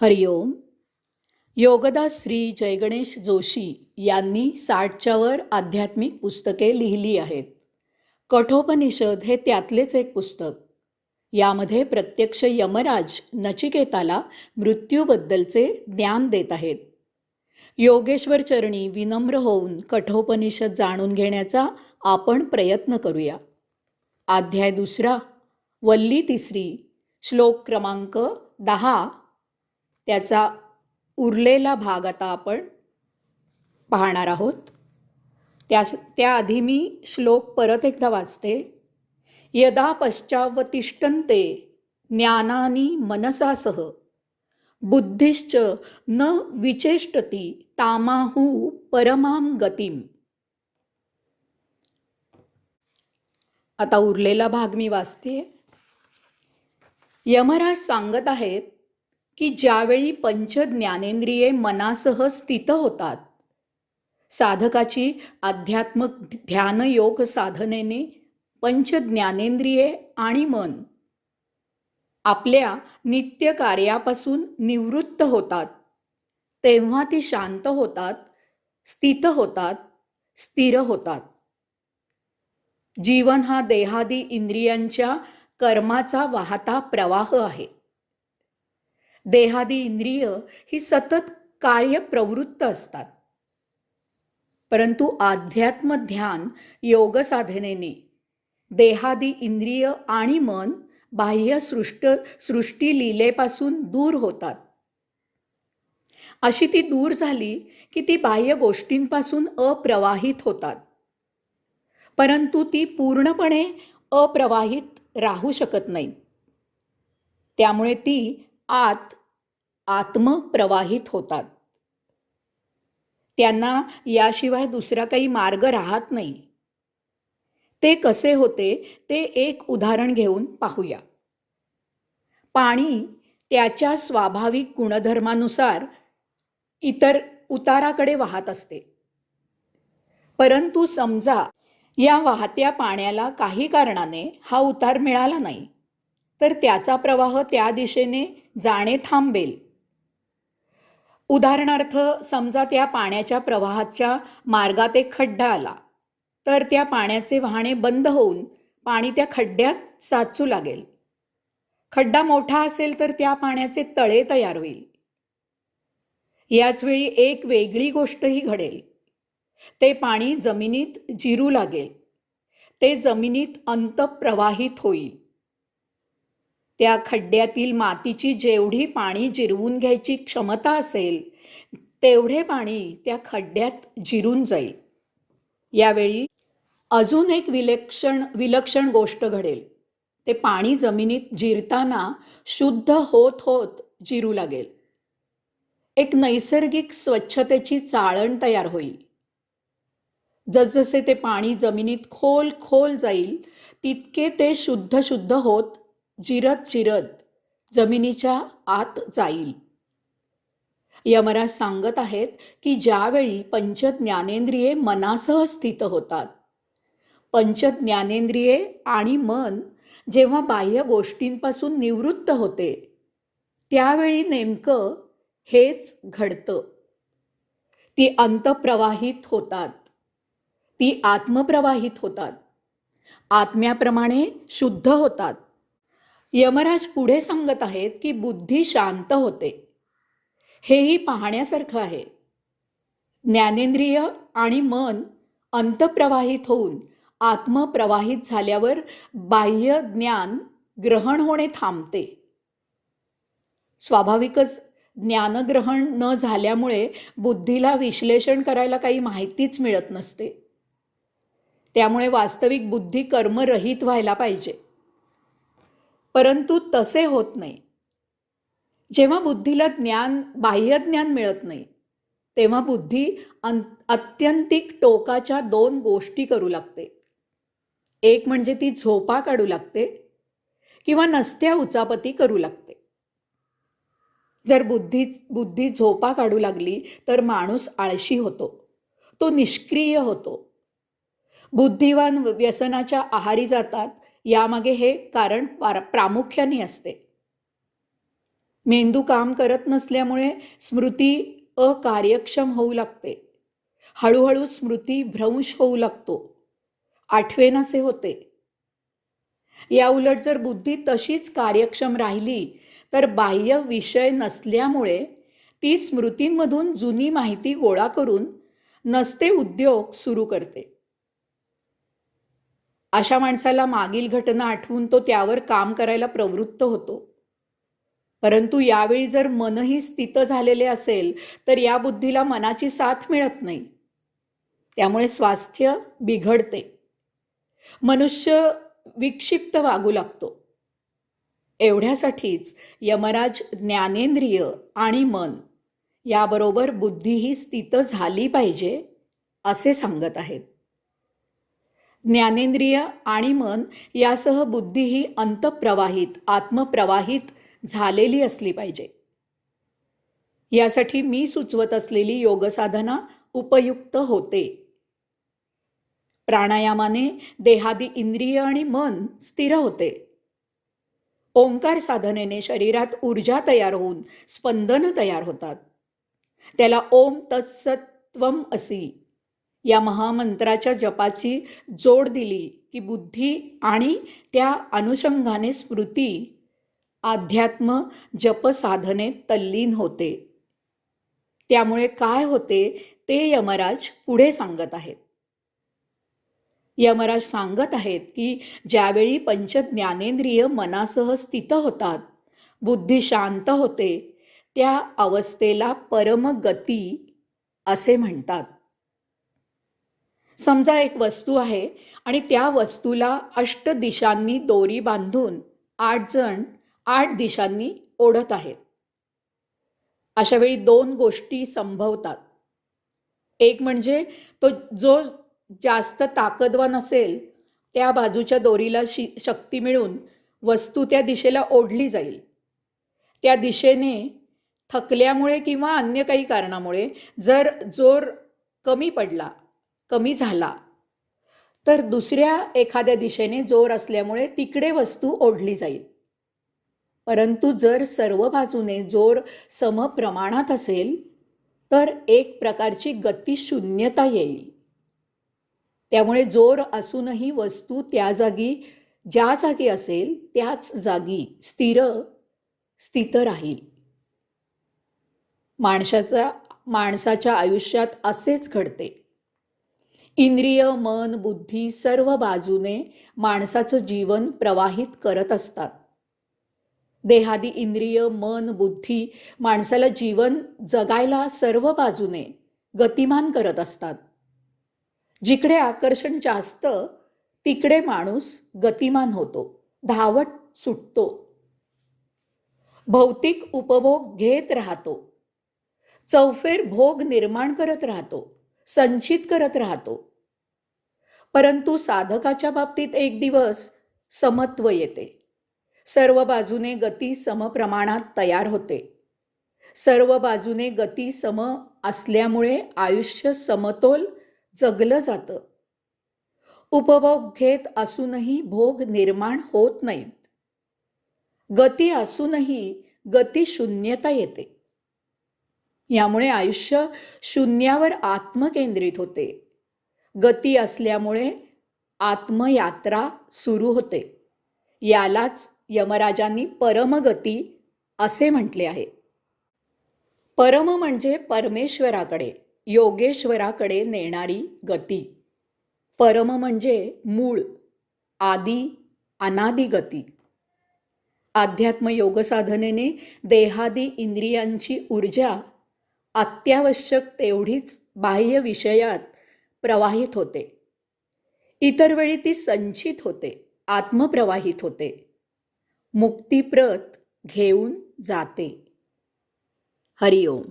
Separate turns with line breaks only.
हरिओम. योगदास श्री जयगणेश जोशी यांनी 60च्या वर आध्यात्मिक पुस्तके लिहिली आहेत. कठोपनिषद हे त्यातलेच एक पुस्तक. यामध्ये प्रत्यक्ष यमराज नचिकेताला मृत्यूबद्दलचे ज्ञान देत आहेत. योगेश्वर चरणी विनम्र होऊन कठोपनिषद जाणून घेण्याचा आपण प्रयत्न करूया. अध्याय 2, वल्ली 3, श्लोक क्रमांक 10. त्याचा उरलेला भाग आता आपण पाहणार आहोत. त्याआधी मी श्लोक परत एकदा वाचते. यदा पश्चावतिष्ठन्ते ज्ञानानि मनसा सह बुद्धिश्च न विचेष्टति तामाहु परमां गतिम. आता उरलेला भाग मी वाचते. यमराज सांगत आहेत की ज्यावेळी पंच ज्ञानेंद्रिये मनासह स्थित होतात, साधकाची आध्यात्मिक ध्यानयोग साधनेने पंच ज्ञानेंद्रिये आणि मन आपल्या नित्य कार्यापासून निवृत्त होतात, तेव्हा ती शांत होतात, स्थित होतात, स्थिर होतात. जीवन हा देहादी इंद्रियांच्या कर्माचा वाहता प्रवाह आहे. देहादी इंद्रिय ही सतत कार्यप्रवृत्त असतात, परंतु आध्यात्म ध्यान योग साधनेने देहादी इंद्रिय आणि मन बाह्य सृष्टी लीलेपासून दूर होतात. अशी ती दूर झाली की ती बाह्य गोष्टींपासून अप्रवाहित होतात, परंतु ती पूर्णपणे अप्रवाहित राहू शकत नाही. त्यामुळे ती आत्मप्रवाहित होतात. त्यांना याशिवाय दुसरा काही मार्ग राहत नाही. ते कसे होते ते एक उदाहरण घेऊन पाहूया. पाणी त्याच्या स्वाभाविक गुणधर्मानुसार इतर उताराकडे वाहत असते, परंतु समजा या वाहत्या पाण्याला काही कारणाने हा उतार मिळाला नाही, तर त्याचा प्रवाह त्या दिशेने जाणे थांबेल. उदाहरणार्थ, समजा त्या पाण्याच्या प्रवाहाच्या मार्गात एक खड्डा आला, तर त्या पाण्याचे वाहणे बंद होऊन पाणी त्या खड्ड्यात साचू लागेल. खड्डा मोठा असेल तर त्या पाण्याचे तळे तयार होईल. याच वेळी एक वेगळी गोष्टही घडेल. ते पाणी जमिनीत जिरू लागेल. ते जमिनीत अंतःप्रवाहित होईल. त्या खड्ड्यातील मातीची जेवढी पाणी जिरवून घ्यायची क्षमता असेल, तेवढे पाणी त्या खड्ड्यात जिरून जाईल. यावेळी अजून एक विलक्षण गोष्ट घडेल. ते पाणी जमिनीत जिरताना शुद्ध होत होत जिरू लागेल. एक नैसर्गिक स्वच्छतेची चाळण तयार होईल. जसजसे ते पाणी जमिनीत खोल खोल जाईल, तितके ते शुद्ध होत जिरत जमिनीच्या आत जाईल. यमराज सांगत आहेत की ज्यावेळी पंच ज्ञानेंद्रिये मनासह स्थित होतात, पंच ज्ञानेंद्रिये आणि मन जेव्हा बाह्य गोष्टींपासून निवृत्त होते, त्यावेळी नेमकं हेच घडतं. ती अंतःप्रवाहित होतात, ती आत्मप्रवाहित होतात, आत्म्याप्रमाणे शुद्ध होतात. यमराज पुढे सांगत आहेत की बुद्धी शांत होते. हेही पाहण्यासारखं आहे. ज्ञानेंद्रिय आणि मन अंतःप्रवाहित होऊन आत्मप्रवाहित झाल्यावर बाह्य ज्ञान ग्रहण होणे थांबते. स्वाभाविकच ज्ञानग्रहण न झाल्यामुळे बुद्धीला विश्लेषण करायला काही माहितीच मिळत नसते. त्यामुळे वास्तविक बुद्धी कर्मरहित व्हायला पाहिजे, परंतु तसे होत नाही. जेव्हा बुद्धीला बाह्य ज्ञान मिळत नाही, तेव्हा बुद्धी अत्यंतिक टोकाच्या 2 गोष्टी करू लागते. एक म्हणजे ती झोपा काढू लागते किंवा नसत्या उचापती करू लागते. जर बुद्धी झोपा काढू लागली तर माणूस आळशी होतो, तो निष्क्रिय होतो. बुद्धिवान व्यसनाच्या आहारी जातात. यामागे हे कारण प्रामुख्याने असते. मेंदू काम करत नसल्यामुळे स्मृती अकार्यक्षम होऊ लागते. हळूहळू स्मृती भ्रंश होऊ लागतो. आठवेनासे होते. या उलट जर बुद्धी तशीच कार्यक्षम राहिली तर बाह्य विषय नसल्यामुळे ती स्मृतींमधून जुनी माहिती गोळा करून नसते उद्योग सुरू करते. अशा माणसाला मागील घटना आठवून तो त्यावर काम करायला प्रवृत्त होतो. परंतु यावेळी जर मनही स्थित झालेले असेल तर या बुद्धीला मनाची साथ मिळत नाही. त्यामुळे स्वास्थ्य बिघडते. मनुष्य विक्षिप्त वागू लागतो. एवढ्यासाठीच यमराज ज्ञानेंद्रिय आणि मन याबरोबर बुद्धीही स्थित झाली पाहिजे असे सांगत आहेत. ज्ञानेंद्रिय आणि मन यासह बुद्धीही अंतःप्रवाहित आत्मप्रवाहित झालेली असली पाहिजे. यासाठी मी सुचवत असलेली योगसाधना उपयुक्त होते. प्राणायामाने देहादी इंद्रिय आणि मन स्थिर होते. ओंकार साधनेने शरीरात ऊर्जा तयार होऊन स्पंदन तयार होतात. त्याला ओम तत्सत्वम असी या महामंत्राच्या जपाची जोड दिली की बुद्धी आणि त्या अनुषंगाने स्मृती अध्यात्म जप साधनेत तल्लीन होते. त्यामुळे काय होते ते यमराज पुढे सांगत आहेत. यमराज सांगत आहेत की ज्यावेळी पंचज्ञानेंद्रिय मनासह स्थित होतात, बुद्धी शांत होते, त्या अवस्थेला परमगती असे म्हणतात. समजा एक वस्तू आहे आणि त्या वस्तूला 8 दिशांनी दोरी बांधून 8 जण 8 दिशांनी ओढत आहेत. अशा वेळी 2 गोष्टी संभवतात. एक म्हणजे तो जो जास्त ताकदवान असेल त्या बाजूच्या दोरीला शक्ती मिळून वस्तू त्या दिशेला ओढली जाईल. त्या दिशेने थकल्यामुळे किंवा अन्य काही कारणामुळे जर जोर कमी झाला तर दुसऱ्या एखाद्या दिशेने जोर असल्यामुळे तिकडे वस्तू ओढली जाईल. परंतु जर सर्व बाजूने जोर समप्रमाणात असेल तर एक प्रकारची गतिशून्यता येईल. त्यामुळे जोर असूनही वस्तू ज्या जागी असेल त्याच जागी स्थित राहील. माणसाच्या आयुष्यात असेच घडते. इंद्रिय, मन, बुद्धी सर्व बाजूने माणसाचं जीवन प्रवाहित करत असतात. देहादी इंद्रिय, मन, बुद्धी माणसाला जीवन जगायला सर्व बाजूने गतिमान करत असतात. जिकडे आकर्षण जास्त तिकडे माणूस गतिमान होतो, धावत सुटतो. भौतिक उपभोग घेत राहतो. चौफेर भोग निर्माण करत राहतो, संचित करत राहतो. परंतु साधकाच्या बाबतीत एक दिवस समत्व येते. सर्व बाजूने गती समप्रमाणात तयार होते. सर्व बाजूने गती सम असल्यामुळे आयुष्य समतोल जगलं जातं. उपभोग घेत असूनही भोग निर्माण होत नाहीत. गती असूनही गतिशून्यता येते. यामुळे आयुष्य शून्यावर आत्मकेंद्रित होते. गती असल्यामुळे आत्मयात्रा सुरू होते. यालाच यमराजांनी परमगती असे म्हटले आहे. परम म्हणजे परमेश्वराकडे, योगेश्वराकडे नेणारी गती. परम म्हणजे मूळ, आदी, अनादी गती. अध्यात्म योग साधनेने देहादी इंद्रियांची ऊर्जा अत्यावश्यक तेवढीच बाह्य विषयात प्रवाहित होते. इतर वेळी ती संचित होते, आत्मप्रवाहित होते, मुक्तिप्रत घेऊन जाते. हरिओम.